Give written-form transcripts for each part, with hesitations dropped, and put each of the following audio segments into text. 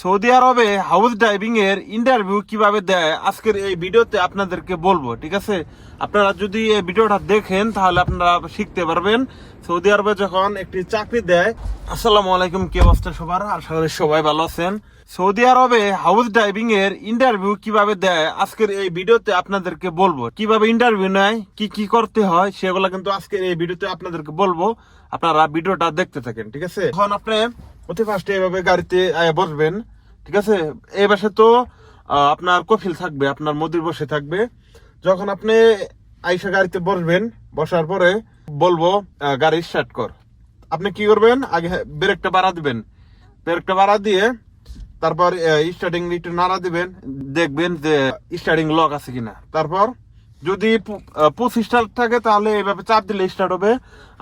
Saudi আরবে house driving এর interview কিভাবে দেয় আজকের এই ভিডিওতে আপনাদেরকে বলবো। ঠিক আছে, আপনারা যদি এই ভিডিওটা দেখেন তাহলে আপনারা শিখতে পারবেন সৌদি আরবে যখন একটি চাকরি দেয়। আসসালামু আলাইকুম, কি অবস্থা সবার? আশা করি সবাই ভালো আছেন। সৌদি আরবে হাউস ড্রাইভিং এর ইন্টারভিউ কিভাবে দেয় আজকের এই ভিডিওতে আপনাদেরকে বলবো। কিভাবে ইন্টারভিউ নেয়, কি কি করতে হয় সেগুলো কিন্তু আজকের এই ভিডিওতে আপনাদেরকে বলবো। আপনারা ভিডিওটা দেখতে থাকেন। ঠিক আছে, এখন আপনি অতি ফার্স্টে এভাবে গাড়িতে বসবেন। ঠিক আছে, এই পাশে তো আপনার কফিল থাকবে, আপনার মদির বসে থাকবে। যখন আপনি আইসা গাড়িতে বসবেন, বসার পরে বলবো গাড়ি স্টার্ট কর। আপনি কি করবেন, আগে ব্রেকটা বাড়া দিবেন। ব্রেকটা বাড়া দিয়ে তারপর স্টার্টিং একটু নাড়া দিবেন, দেখবেন যে স্টার্টিং লক আছে কিনা। তারপর যদি পুশ স্টার্ট থাকে তাহলে এইভাবে চাপ দিলে স্টার্ট হবে,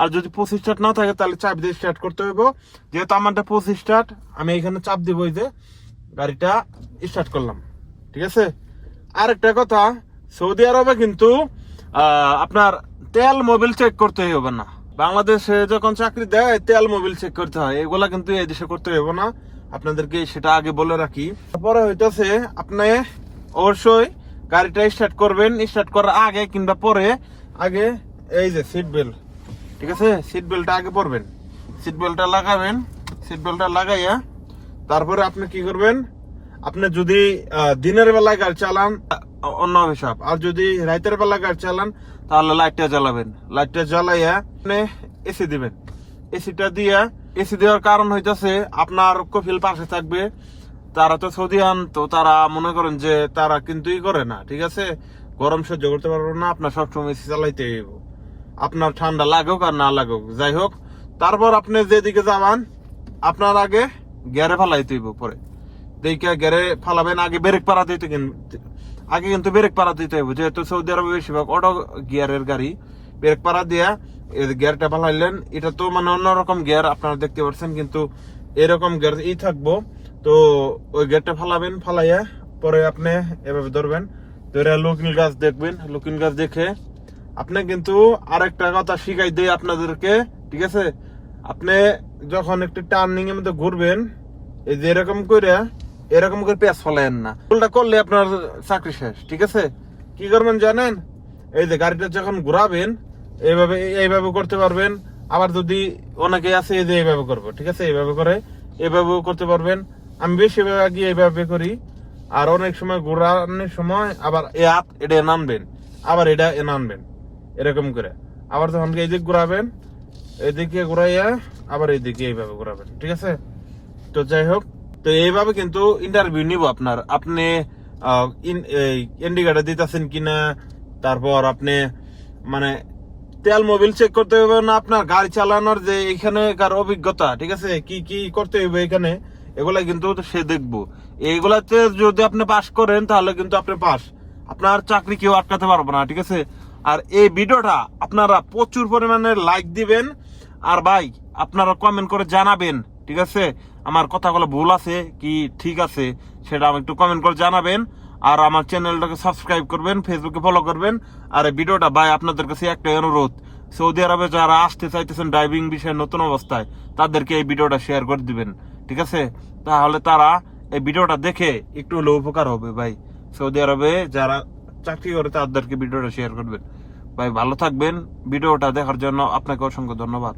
আর যদি পুশ স্টার্ট না থাকে তাহলে চাপ দিয়ে স্টার্ট করতে হবে। যেহেতু আমারটা পুশ স্টার্ট, আমি এখানে চাপ দিব, যে গাড়িটা স্টার্ট করলাম। ঠিক আছে, আরেকটা কথা, সৌদি আরবে কিন্তু আপনার তেল মোবিল চেক করতে হবে না। বাংলাদেশে যখন চাকরি দেয় তেল মোবিল চেক করতে হয়, এগুলা কিন্তু এই দেশে করতে হবে না। আপনাদেরকে সেটা আগে বলে রাখি। তারপরে হইতেছে আপনি অবশ্যই গাড়িটা স্টার্ট করবেন। স্টার্ট করার আগে কিংবা পরে আগে এই যে সিট বেল্ট, ঠিক আছে, সিট বেল্টটা আগে পরবেন। সিট বেল্টটা লাগাবেন। সিট বেল্টটা লাগাইয়া তারপরে আপনি কি করবেন, আপনি যদি দিনের বেলায় গাড়ি চালান অন্য হিসাব, আর যদি রাতের বেলায় গাড়ি চালান তাহলে লাইটটা জ্বালাবেন। লাইটটা জ্বালাইয়া আপনি এসি দিবেন। এসিটা দিয়া, এসি দেওয়ার কারণ হইতেছে আপনার কফিল পাশে থাকবে। তারা তো সৌদিয়ান, তো তারা মনে করেন যে তারা কিন্তু করে না। ঠিক আছে, গরম সহ্য করতে পারবো না, আপনার সবসময় এসি চালাইতে হইব, আপনার ঠান্ডা লাগুক আর না লাগুক যাই হোক। তারপর আপনি যেদিকে যাবান আপনার আগে গিয়ারে ফালাইতে হইব। পরে দেখে গিয়ারে ফালাবেন, আগে ব্রেক পাড়া দিতে, আগে কিন্তু ব্রেক পাড়া দিতে হইব। যেহেতু সৌদি আরবে বেশিরভাগ অটো গিয়ারের গাড়ি, ব্রেক পাড়া দিয়া গিয়ারটা ফালাইলেন। এটা তো মানে অন্যরকম গিয়ার আপনারা দেখতে পাচ্ছেন, কিন্তু এরকম গিয়ার থাকবো। তো ওই গিয়ারটা ফালাবেন, ফালাইয়া পরে আপনি এভাবে ধরবেন, ধরে লুকিং গাছ দেখবেন। লুকিং গাছ দেখে আপনি কিন্তু আরেকটা কথা শিখাই দেই আপনাদেরকে। ঠিক আছে, আপনি যখন একটু টার্নিং এর মধ্যে ঘুরবেন, এই যে এরকম করে পেঁচ ফলায়েন না। উল্টা করলে আপনার চাকরি শেষ। ঠিক আছে, কি করবেন জানেন, এই যে গাড়িটা যখন ঘুরাবেন এইভাবে করতে পারবেন। আবার যদি অনেকে আছে এই যে এইভাবে করবো, ঠিক আছে, এইভাবেও করতে পারবেন। আমি বেশিরভাগ আগে এইভাবে করি। আর অনেক সময় ঘুরানোর সময় আবার এটা নানবেন, আবার এটা নানবেন, এরকম করে। আবার যখন এই দিক ঘুরাবেন, এদিকে ঘুরাইয়া আবার এইদিকে এইভাবে ঘুরাবেন। ঠিক আছে, তো যাই হোক, তো এইভাবে কিন্তু ইন্টারভিউ নিব আপনার। আপনি ইন্ডিকেটর দিতেছেন কিনা, তারপর আপনি মানে তেল মোবিল চেক করতে হবে না, আপনার গাড়ি চালানোর যে এখানেকার অভিজ্ঞতা, ঠিক আছে, কি কি করতে হবে এখানে, এগুলা কিন্তু সে দেখবো। এইগুলাতে যদি আপনি পাস করেন তাহলে কিন্তু আপনি পাস, আপনার চাকরি কেউ আটকাতে পারবো না। ঠিক আছে, আর এই ভিডিওটা আপনারা প্রচুর পরিমাণে লাইক দিবেন, আর ভাই আপনারা কমেন্ট করে জানাবেন। ঠিক আছে, আমার কথাগুলো ভুল আছে কি ঠিক আছে সেটা আমি একটু কমেন্ট করে জানাবেন। আর আমার চ্যানেলটাকে সাবস্ক্রাইব করবেন, ফেসবুকে ফলো করবেন। আর এই ভিডিওটা ভাই আপনাদের কাছে একটা অনুরোধ, সৌদি আরবে যারা আসতে চাইতেছেন ড্রাইভিং বিষয়ে নতুন অবস্থায়, তাদেরকে এই ভিডিওটা শেয়ার করে দিবেন। ঠিক আছে, তাহলে তারা এই ভিডিওটা দেখে একটু হলেও উপকার হবে। ভাই সৌদি আরবে যারা চাকরি করে তাদেরকে ভিডিওটা শেয়ার করবেন। ভাই ভালো থাকবেন। ভিডিওটা দেখার জন্য আপনাকে অসংখ্য ধন্যবাদ।